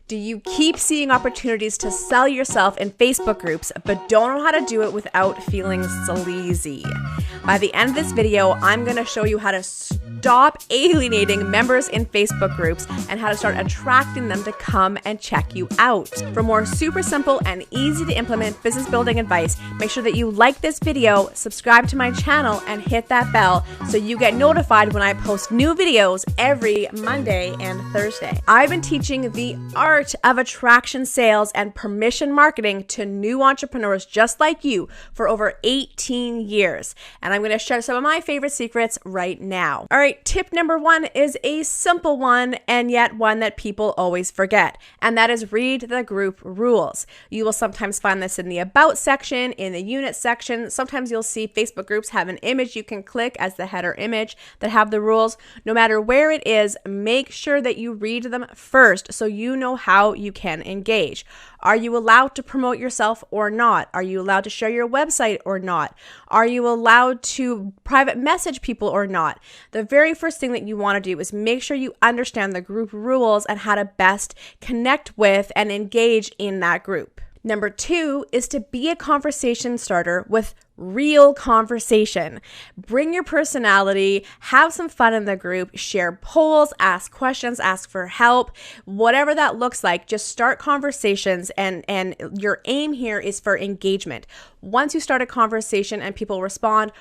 Do you keep seeing opportunities to sell yourself in Facebook groups, but don't know how to do it without feeling sleazy? By the end of this video, I'm going to show you how to stop alienating members in Facebook groups and how to start attracting them to come and check you out. For more super simple and easy to implement business building advice, make sure that you like this video, subscribe to my channel, and hit that bell so you get notified when I post new videos every Monday and Thursday. I've been teaching the art of attraction sales and permission marketing to new entrepreneurs just like you for over 18 years. And I'm going to share some of my favorite secrets right now. All right, tip number 1 is a simple one and yet one that people always forget. And that is read the group rules. You will sometimes find this in the about section, in the unit section. Sometimes you'll see Facebook groups have an image you can click as the header image that have the rules. No matter where it is, make sure that you read them first so you know how you can engage. Are you allowed to promote yourself or not? Are you allowed to share your website or not? Are you allowed to private message people or not? The very first thing that you want to do is make sure you understand the group rules and how to best connect with and engage in that group. Number 2 is to be a conversation starter with real conversation. Bring your personality, have some fun in the group, share polls, ask questions, ask for help, whatever that looks like. Just start conversations, and your aim here is for engagement. Once you start a conversation and people respond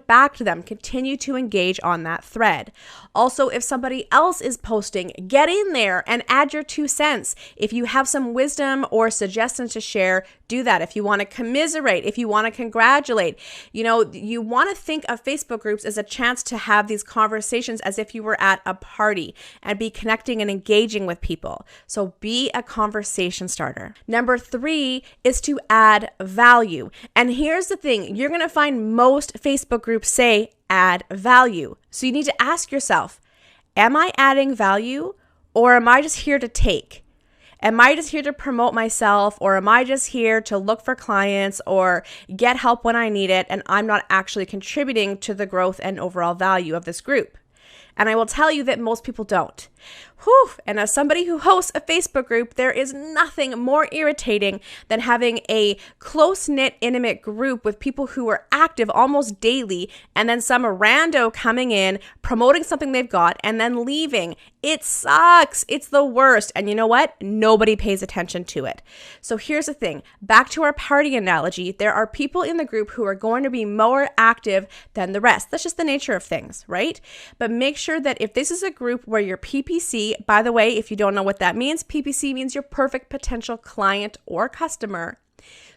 back to them. Continue to engage on that thread. Also, if somebody else is posting, get in there and add your 2 cents. If you have some wisdom or suggestions to share, do that. If you want to commiserate, if you want to congratulate, you want to think of Facebook groups as a chance to have these conversations as if you were at a party and be connecting and engaging with people. So be a conversation starter. Number 3 is to add value. And here's the thing, you're going to find most Facebook groups say add value. So you need to ask yourself, am I adding value or am I just here to take? Am I just here to promote myself, or am I just here to look for clients or get help when I need it, and I'm not actually contributing to the growth and overall value of this group? And I will tell you that most people don't. Whew. And as somebody who hosts a Facebook group, there is nothing more irritating than having a close-knit, intimate group with people who are active almost daily, and then some rando coming in, promoting something they've got, and then leaving. It sucks. It's the worst. And you know what? Nobody pays attention to it. So here's the thing. Back to our party analogy, there are people in the group who are going to be more active than the rest. That's just the nature of things, right? But make sure that if this is a group where your PPC, by the way, if you don't know what that means, PPC means your perfect potential client or customer.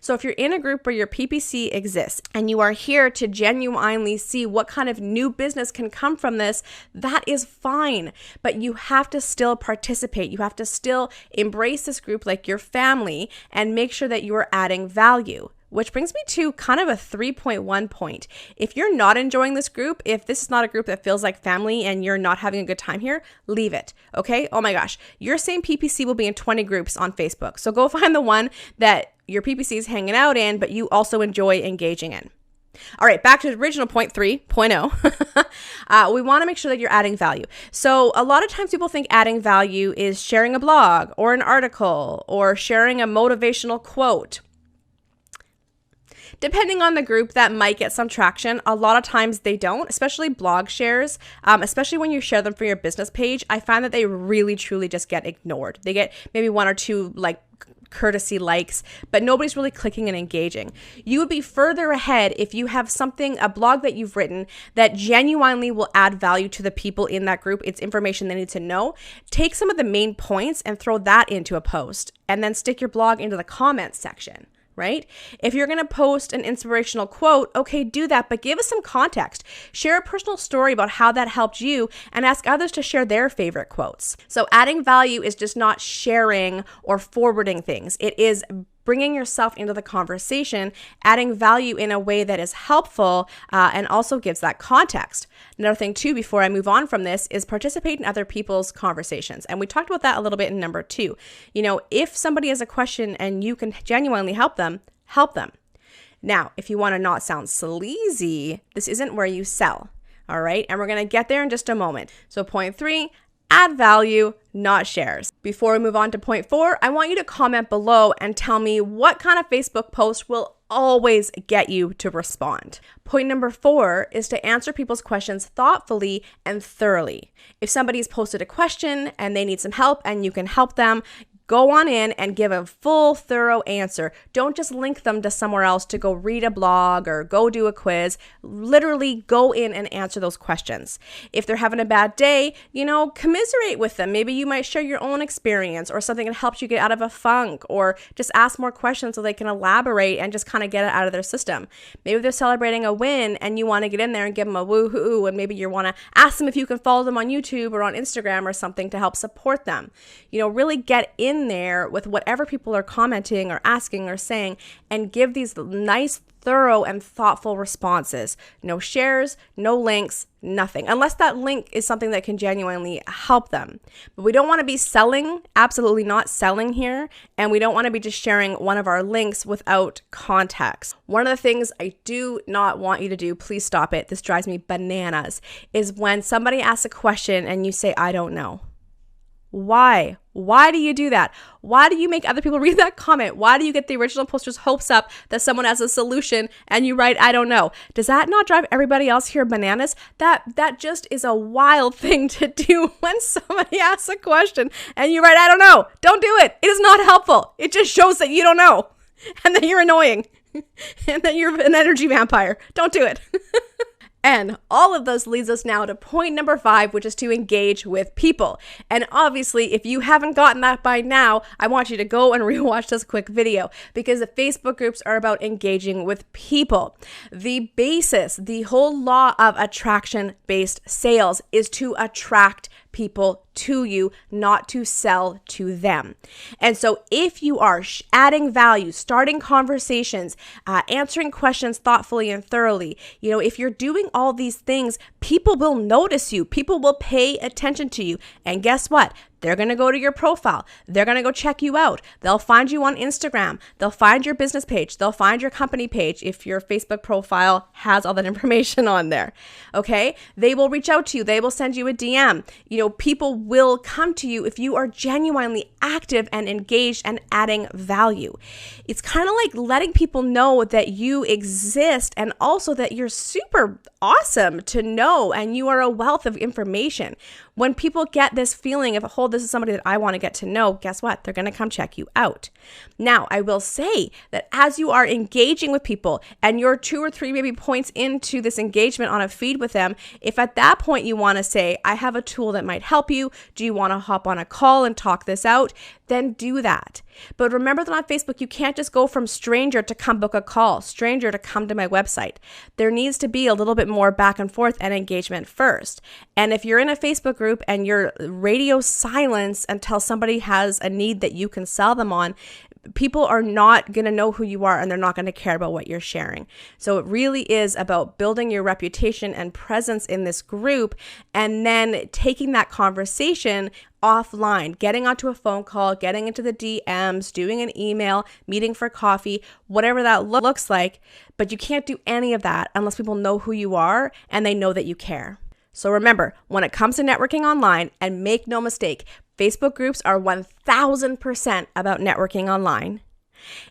So if you're in a group where your PPC exists and you are here to genuinely see what kind of new business can come from this, that is fine. But you have to still participate. You have to still embrace this group like your family and make sure that you are adding value. Which brings me to kind of a 3.1 point. If you're not enjoying this group, if this is not a group that feels like family and you're not having a good time here, leave it, okay? Oh my gosh, your same PPC will be in 20 groups on Facebook. So go find the one that your PPC is hanging out in, but you also enjoy engaging in. All right, back to the original point 3.0. We want to make sure that you're adding value. So a lot of times people think adding value is sharing a blog or an article or sharing a motivational quote. Depending on the group, that might get some traction. A lot of times they don't, especially blog shares, especially when you share them for your business page. I find that they really, truly just get ignored. They get maybe 1 or 2 courtesy likes, but nobody's really clicking and engaging. You would be further ahead if you have a blog that you've written that genuinely will add value to the people in that group. It's information they need to know. Take some of the main points and throw that into a post, and then stick your blog into the comments section. Right? If you're going to post an inspirational quote, okay, do that, but give us some context. Share a personal story about how that helped you and ask others to share their favorite quotes. So adding value is just not sharing or forwarding things. It is bringing yourself into the conversation, adding value in a way that is helpful and also gives that context. Another thing too, before I move on from this, is participate in other people's conversations. And we talked about that a little bit in number 2. If somebody has a question and you can genuinely help them, help them. Now, if you want to not sound sleazy, this isn't where you sell. All right. And we're going to get there in just a moment. So point 3, Add value, not shares. Before we move on to point 4, I want you to comment below and tell me what kind of Facebook post will always get you to respond. Point number 4 is to answer people's questions thoughtfully and thoroughly. If somebody's posted a question and they need some help and you can help them, go on in and give a full, thorough answer. Don't just link them to somewhere else to go read a blog or go do a quiz. Literally go in and answer those questions. If they're having a bad day, commiserate with them. Maybe you might share your own experience or something that helps you get out of a funk, or just ask more questions so they can elaborate and just kind of get it out of their system. Maybe they're celebrating a win and you want to get in there and give them a woohoo, and maybe you want to ask them if you can follow them on YouTube or on Instagram or something to help support them. Really get in there with whatever people are commenting or asking or saying, and give these nice, thorough, and thoughtful responses. No shares, no links, nothing, unless that link is something that can genuinely help them. But we don't want to be selling, absolutely not selling here, and we don't want to be just sharing one of our links without context. One of the things I do not want you to do, please stop it, this drives me bananas, is when somebody asks a question and you say, I don't know. Why? Why do you do that? Why do you make other people read that comment? Why do you get the original poster's hopes up that someone has a solution and you write, I don't know? Does that not drive everybody else here bananas? That just is a wild thing to do when somebody asks a question and you write, I don't know. Don't do it. It is not helpful. It just shows that you don't know and that you're annoying and that you're an energy vampire. Don't do it. And all of this leads us now to point number 5, which is to engage with people. And obviously, if you haven't gotten that by now, I want you to go and rewatch this quick video, because the Facebook groups are about engaging with people. The basis, the whole law of attraction-based sales is to attract people to you, not to sell to them. And so if you are adding value, starting conversations, answering questions thoughtfully and thoroughly, if you're doing all these things, people will notice you. People will pay attention to you. And guess what? They're going to go to your profile. They're going to go check you out. They'll find you on Instagram. They'll find your business page. They'll find your company page if your Facebook profile has all that information on there. Okay? They will reach out to you. They will send you a DM. People will come to you if you are genuinely active and engaged and adding value. It's kind of like letting people know that you exist, and also that you're super awesome to know and you are a wealth of information. When people get this feeling of, this is somebody that I want to get to know, guess what? They're going to come check you out. Now, I will say that as you are engaging with people and you're 2 or 3 maybe points into this engagement on a feed with them, if at that point you want to say, I have a tool that might help you, do you want to hop on a call and talk this out? Then do that. But remember that on Facebook, you can't just go from stranger to come book a call, stranger to come to my website. There needs to be a little bit more back and forth and engagement first. And if you're in a Facebook group and you're radio silence until somebody has a need that you can sell them on, people are not going to know who you are, and they're not going to care about what you're sharing. So it really is about building your reputation and presence in this group, and then taking that conversation offline, getting onto a phone call, getting into the DMs, doing an email, meeting for coffee, whatever that looks like. But you can't do any of that unless people know who you are and they know that you care. So remember, when it comes to networking online, and make no mistake, Facebook groups are 1000% about networking online,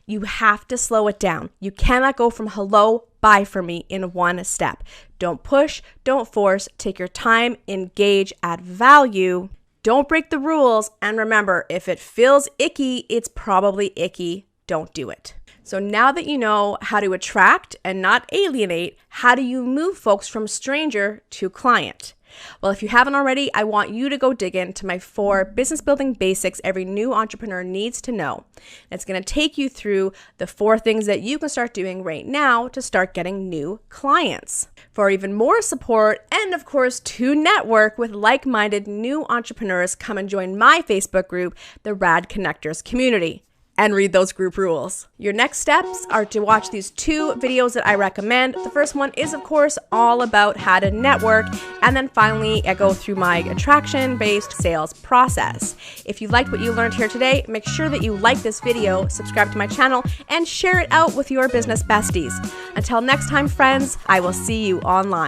you have to slow it down. You cannot go from hello, bye for me in one step. Don't push, don't force, take your time, engage, add value. Don't break the rules. And remember, if it feels icky, it's probably icky. Don't do it. So now that you know how to attract and not alienate, how do you move folks from stranger to client? Well, if you haven't already, I want you to go dig into my 4 business building basics every new entrepreneur needs to know. It's going to take you through the 4 things that you can start doing right now to start getting new clients. For even more support and, of course, to network with like-minded new entrepreneurs, come and join my Facebook group, the Rad Connectors Community, and read those group rules. Your next steps are to watch these 2 videos that I recommend. The first one is, of course, all about how to network. And then finally, I go through my attraction-based sales process. If you liked what you learned here today, make sure that you like this video, subscribe to my channel, and share it out with your business besties. Until next time, friends, I will see you online.